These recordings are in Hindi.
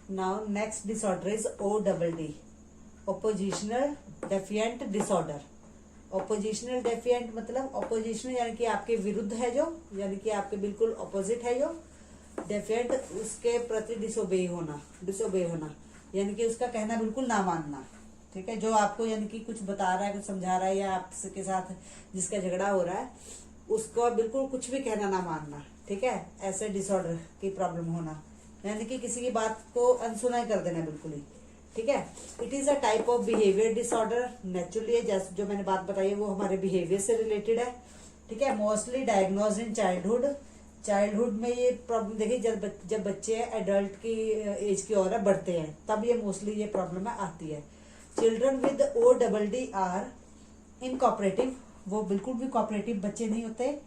Now next disorder is ODD, oppositional defiant disorder. Oppositional defiant मतलब ऑपोजिशनल यानी कि आपके विरुद्ध है जो, यानी कि आपके बिल्कुल ऑपोजिट है जो। डेफिएंट उसके प्रति डिसोबे होना यानी कि उसका कहना बिल्कुल ना मानना। ठीक है, जो आपको यानी कि कुछ बता रहा है, कुछ समझा रहा है, या आपके साथ जिसका झगड़ा हो रहा है उसको बिल्कुल कुछ भी कहना ना मानना। ठीक है, ऐसे डिसऑर्डर की प्रॉब्लम होना, यानी कि किसी की बात को अनसुना कर देना बिल्कुल ही। ठीक है, it is a type of behaviour disorder. Naturally जैसे जो मैंने बात बताई है वो हमारे बिहेवियर से रिलेटेड है। ठीक है, मोस्टली डायग्नोज इन चाइल्डहुड में ये प्रॉब्लम देखिए जब बच्चे एडल्ट की एज की ओर बढ़ते हैं तब ये मोस्टली ये प्रॉब्लम आती है। चिल्ड्रन विद ODD आर इनकोऑपरेटिव, वो बिल्कुल भी कोऑपरेटिव बच्चे नहीं होते।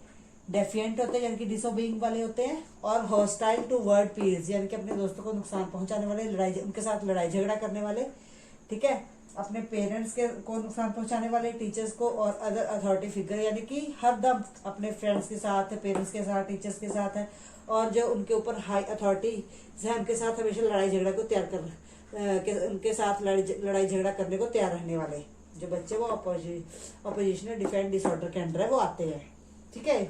डेफिएंट होते हैं यानी कि डिसोबेइंग वाले होते हैं, और हॉस्टाइल टू वर्ड पीयर्स यानी कि अपने दोस्तों को नुकसान पहुंचाने वाले, उनके साथ लड़ाई झगड़ा करने वाले। ठीक है, अपने पेरेंट्स को नुकसान पहुंचाने वाले, टीचर्स को और अदर अथॉरिटी फिगर, यानी कि हरदम अपने फ्रेंड्स के साथ, पेरेंट्स के साथ, टीचर्स के साथ है, और जो उनके ऊपर हाई अथॉरिटी है उनके साथ हमेशा लड़ाई झगड़ा को तैयार कर, उनके साथ लड़ाई झगड़ा करने को तैयार रहने वाले जो बच्चे वो ऑपोजिशनल डिफेंट डिसऑर्डर के अंडर है वो आते हैं। ठीक है,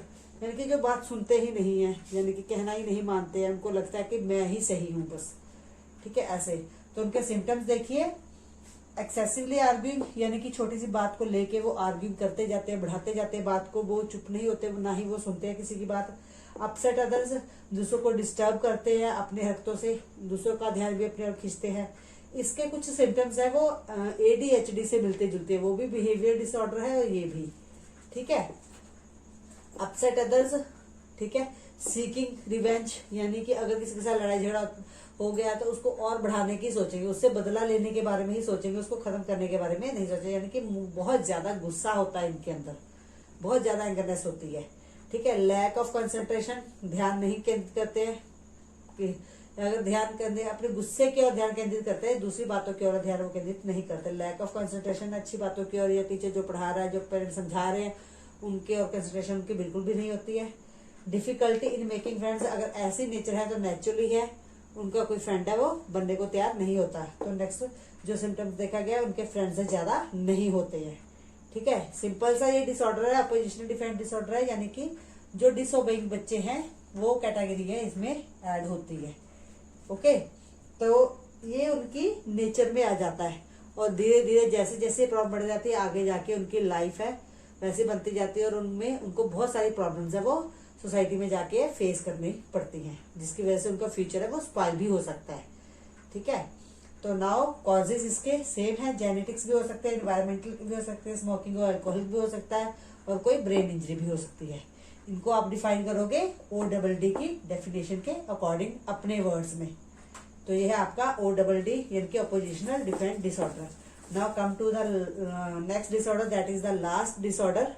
यानी कि जो बात सुनते ही नहीं है, यानी कि कहना ही नहीं मानते हैं, उनको लगता है कि मैं ही सही हूँ बस। ठीक है, ऐसे तो उनके सिम्टम्स देखिए। एक्सेसिवली आर्ग्यूइंग यानी कि छोटी सी बात को लेके वो आर्ग्यू करते जाते हैं, बढ़ाते जाते हैं बात को, वो चुप नहीं होते, ना ही वो सुनते हैं किसी की बात। अपसेट अदर्स, दूसरों को डिस्टर्ब करते हैं अपने हरकतों से, दूसरों का ध्यान भी अपने ओर खींचते हैं। इसके कुछ सिम्टम्स है वो ADHD से मिलते जुलते हैं, वो भी बिहेवियर डिसऑर्डर है और ये भी। ठीक है, अपसेट अदर्स। ठीक है, सीकिंग रिवेंज यानी कि अगर किसी के साथ लड़ाई झगड़ा हो गया तो उसको और बढ़ाने की सोचेंगे, उससे बदला लेने के बारे में ही सोचेंगे, उसको खत्म करने के बारे में नहीं सोचेंगे, यानी कि बहुत ज्यादा गुस्सा होता है इनके अंदर, बहुत ज्यादा एंगरनेस होती है। ठीक है, लैक ऑफ कंसंट्रेशन, ध्यान नहीं केंद्रित करते हैं कि अगर ध्यान करने अपने गुस्से की ओर ध्यान केंद्रित करते हैं, दूसरी बातों की ओर ध्यान वो केंद्रित नहीं करते। लैक ऑफ कंसंट्रेशन, अच्छी बातों की ओर या टीचर जो पढ़ा रहा है, जो पेरेंट्स समझा रहे हैं उनके और कंसंट्रेशन उनकी बिल्कुल भी नहीं होती है। डिफिकल्टी इन मेकिंग फ्रेंड्स, अगर ऐसी नेचर है तो नेचुरली है उनका कोई फ्रेंड है वो बनने को तैयार नहीं होता। तो नेक्स्ट जो सिम्टम्स देखा गया उनके फ्रेंड्स से ज्यादा नहीं होते हैं। ठीक है, सिंपल सा ये डिसऑर्डर है, अपोजिशनल डिफेंट डिसऑर्डर है, यानी कि जो डिसोबेइंग बच्चे हैं वो कैटेगरी है इसमें ऐड होती है। ओके, तो ये उनकी नेचर में आ जाता है, और धीरे धीरे जैसे जैसे प्रॉब्लम बढ़ जाती है आगे जाके उनकी लाइफ है वैसे बनती जाती है, और उनमें उनको बहुत सारी प्रॉब्लम्स है वो सोसाइटी में जाके फेस करनी पड़ती हैं, जिसकी वजह से उनका फ्यूचर है वो स्पॉइल भी हो सकता है। ठीक है, तो नाउ कॉजेज इसके सेम है, जेनेटिक्स भी हो सकते हैं, एनवायरमेंटल भी हो सकते हैं, स्मोकिंग और अल्कोहल भी हो सकता है, और कोई ब्रेन इंजरी भी हो सकती है। इनको आप डिफाइन करोगे ODD की डेफिनेशन के अकॉर्डिंग अपने वर्ड्स में। तो ये है आपका ODD यानी कि oppositional defiant disorder. Now come to the next disorder, that is the last disorder.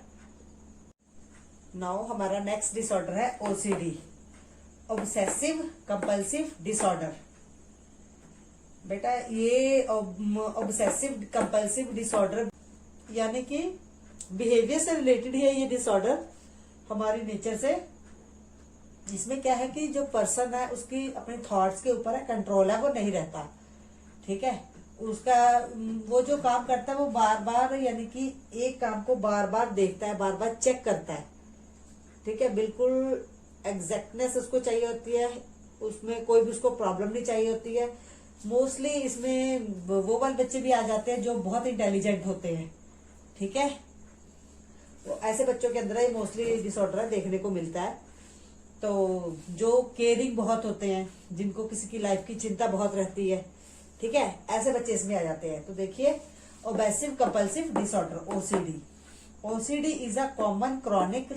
Now हमारा नेक्स्ट डिसऑर्डर है OCD, ऑब्सेसिव कंपल्सिव डिसऑर्डर। बेटा ये ऑब्सेसिव कंपल्सिव डिसऑर्डर यानी कि बिहेवियर से रिलेटेड है ये डिसऑर्डर हमारी नेचर से। जिसमें क्या है कि जो पर्सन है उसकी अपने थॉट्स के ऊपर है कंट्रोल है, वो नहीं रहता। ठीक है, उसका वो जो काम करता है वो बार बार यानी कि एक काम को बार बार देखता है, बार बार चेक करता है। ठीक है, बिल्कुल एग्जैक्टनेस उसको चाहिए होती है, उसमें कोई भी उसको प्रॉब्लम नहीं चाहिए होती है। मोस्टली इसमें वो वाले बच्चे भी आ जाते हैं जो बहुत इंटेलिजेंट होते हैं। ठीक है, तो ऐसे बच्चों के अंदर ही मोस्टली डिसऑर्डर देखने को मिलता है। तो जो केयरिंग बहुत होते हैं, जिनको किसी की लाइफ की चिंता बहुत रहती है, ठीक है, ऐसे बच्चे इसमें आ जाते हैं। तो देखिए, obsessive compulsive disorder OCD is a common chronic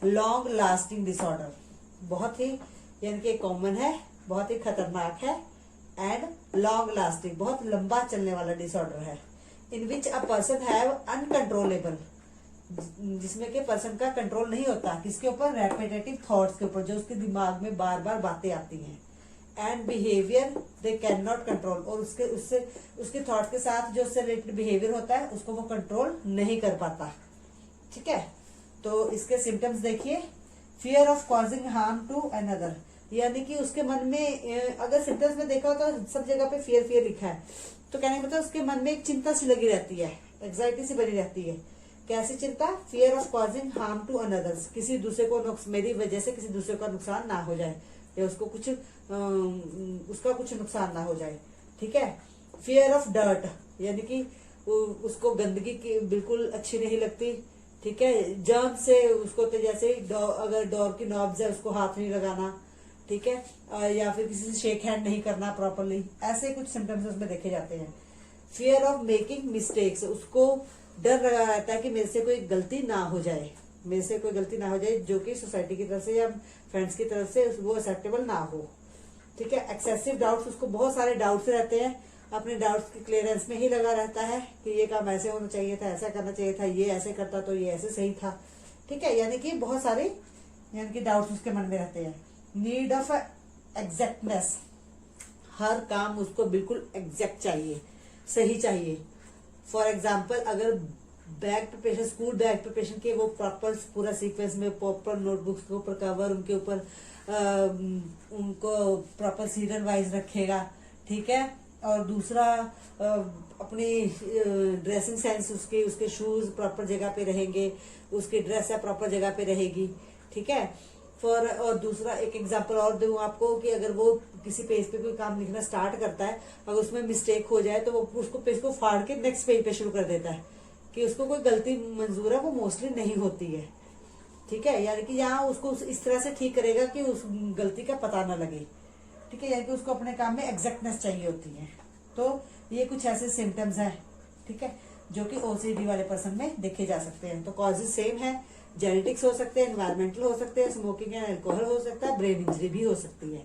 long lasting disorder. बहुत ही यानी कि कॉमन है, बहुत ही खतरनाक है, एंड लॉन्ग लास्टिंग बहुत लंबा चलने वाला डिसऑर्डर है। इन विच अ पर्सन हैव अनकंट्रोलेबल, जिसमें के पर्सन का कंट्रोल नहीं होता किसके ऊपर, रेपिटेटिव थॉट्स के ऊपर, जो उसके दिमाग में बार बार बातें आती हैं। And behaviour they can not control, और उसके थॉट्स के साथ जो उससे रिलेटेड बिहेवियर होता है उसको वो कंट्रोल नहीं कर पाता। ठीक है, तो इसके सिम्टम्स देखिए। Fear of causing harm to another, यानी कि उसके मन में अगर सिम्टम्स में देखा हो तो सब जगह पे फियर फियर लिखा है, तो कहने का मतलब उसके मन में एक चिंता सी लगी रहती है, एंग्जाइटी सी बनी रहती है। कैसी चिंता? Fear of causing harm to others, किसी दूसरे को मेरी वजह से किसी दूसरे का नुकसान ना हो जाए, या उसको कुछ उसका कुछ नुकसान ना हो जाए। ठीक है। फियर ऑफ डर्ट, यानी कि उसको गंदगी की बिल्कुल अच्छी नहीं लगती। ठीक है। जर्म से उसको, तो जैसे अगर डोर की नॉब्स है उसको हाथ नहीं लगाना। ठीक है। या फिर किसी से शेक हैंड नहीं करना प्रॉपरली, ऐसे कुछ सिम्टम्स उसमें देखे जाते हैं। फियर ऑफ मेकिंग मिस्टेक्स, उसको डर लगा रहता है कि मेरे से कोई गलती ना हो जाए, मेरे से कोई गलती ना हो जाए, जो कि सोसाइटी की तरफ से या फ्रेंड्स की तरफ से वो एक्सेप्टेबल ना हो। ठीक है। एक्सेसिव डाउट्स, उसको बहुत सारे डाउट्स रहते हैं, अपने डाउट्स की क्लियरेंस में ही लगा रहता है कि ये काम ऐसे होना चाहिए था, ऐसा करना चाहिए था, ये ऐसे करता तो ये ऐसे सही था। ठीक है। यानी कि बहुत सारे यानी कि डाउट्स उसके मन में रहते हैं। नीड ऑफ एग्जैक्टनेस, हर काम उसको बिल्कुल एग्जैक्ट चाहिए, सही चाहिए। फॉर एग्जाम्पल, अगर bag preparation, school bag preparation के वो प्रॉपर पूरा सीक्वेंस में प्रॉपर नोटबुक्स के ऊपर कवर, उनके ऊपर उनको प्रॉपर सीरियल वाइज रखेगा। ठीक है। और दूसरा अपनी ड्रेसिंग सेंस, उसके शूज प्रॉपर जगह पे रहेंगे, उसकी ड्रेस है प्रॉपर जगह पे रहेगी। ठीक है। और दूसरा एक एग्जांपल और दूं आपको कि अगर वो किसी पेज पे कोई काम लिखना स्टार्ट करता है, अगर उसमें मिस्टेक हो जाए तो वो उसको पेज को फाड़ के नेक्स्ट पेज पे शुरू कर देता है, कि उसको कोई गलती मंजूर है, वो मोस्टली नहीं होती है। ठीक है। यानी कि यहाँ उसको इस तरह से ठीक करेगा कि उस गलती का पता ना लगे। ठीक है। यानी कि उसको अपने काम में एग्जैक्टनेस चाहिए होती है। तो ये कुछ ऐसे सिम्टम्स हैं, ठीक है, जो कि ओसीडी वाले पर्सन में देखे जा सकते हैं। तो कॉजेज सेम है, जेनेटिक्स हो सकते हैं, एनवायरमेंटल हो सकते हैं, स्मोकिंग एंड अल्कोहल हो सकता है, ब्रेन इंजरी भी हो सकती है।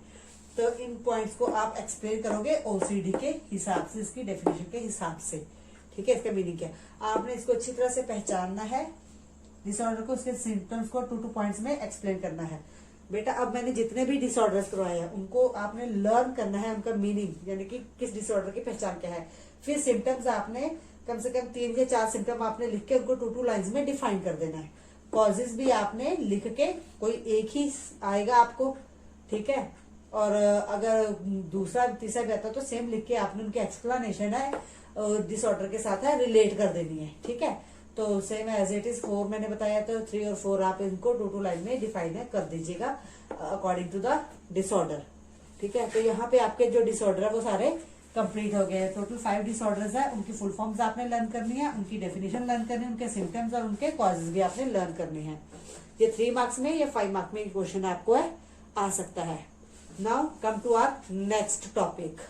तो इन पॉइंट्स को आप एक्सप्लेन करोगे ओसीडी के हिसाब से, इसकी डेफिनेशन के हिसाब से। ठीक है। इसका मीनिंग क्या है, आपने इसको अच्छी तरह से पहचानना है, डिसऑर्डर को, उसके सिम्टम्स को 2 पॉइंट्स में एक्सप्लेन करना है। बेटा अब मैंने जितने भी डिसऑर्डर्स करवाए हैं उनको आपने लर्न करना है, उनका मीनिंग, यानी कि किस डिसऑर्डर की पहचान क्या है। फिर सिम्टम्स आपने कम से कम 3 या 4 सिम्टम आपने लिख के उनको 2 लाइंस में डिफाइन कर देना है। कॉजेज भी आपने लिख के, कोई एक ही आएगा आपको। ठीक है। और अगर दूसरा तीसरा भी आता तो सेम लिख के आपने उनकी एक्सप्लेनेशन है डिसऑर्डर के साथ है रिलेट कर देनी है। ठीक है। तो सेम एज इट इज 4 मैंने बताया, तो 3 और 4 आप इनको 2 लाइन में डिफाइन कर दीजिएगा अकॉर्डिंग टू द डिसऑर्डर। ठीक है। तो यहाँ पे आपके जो डिसऑर्डर है वो सारे कंप्लीट हो गए। टोटल 5 डिसऑर्डर्स है, उनकी फुल फॉर्म्स आपने लर्न करनी है, उनकी डेफिनेशन लर्न करनी है, उनके सिम्टम्स और उनके कॉजेज भी आपने लर्न करने हैं। ये 3 मार्क्स में या 5 मार्क्स में क्वेश्चन आपको आ सकता है। Now come to our next topic.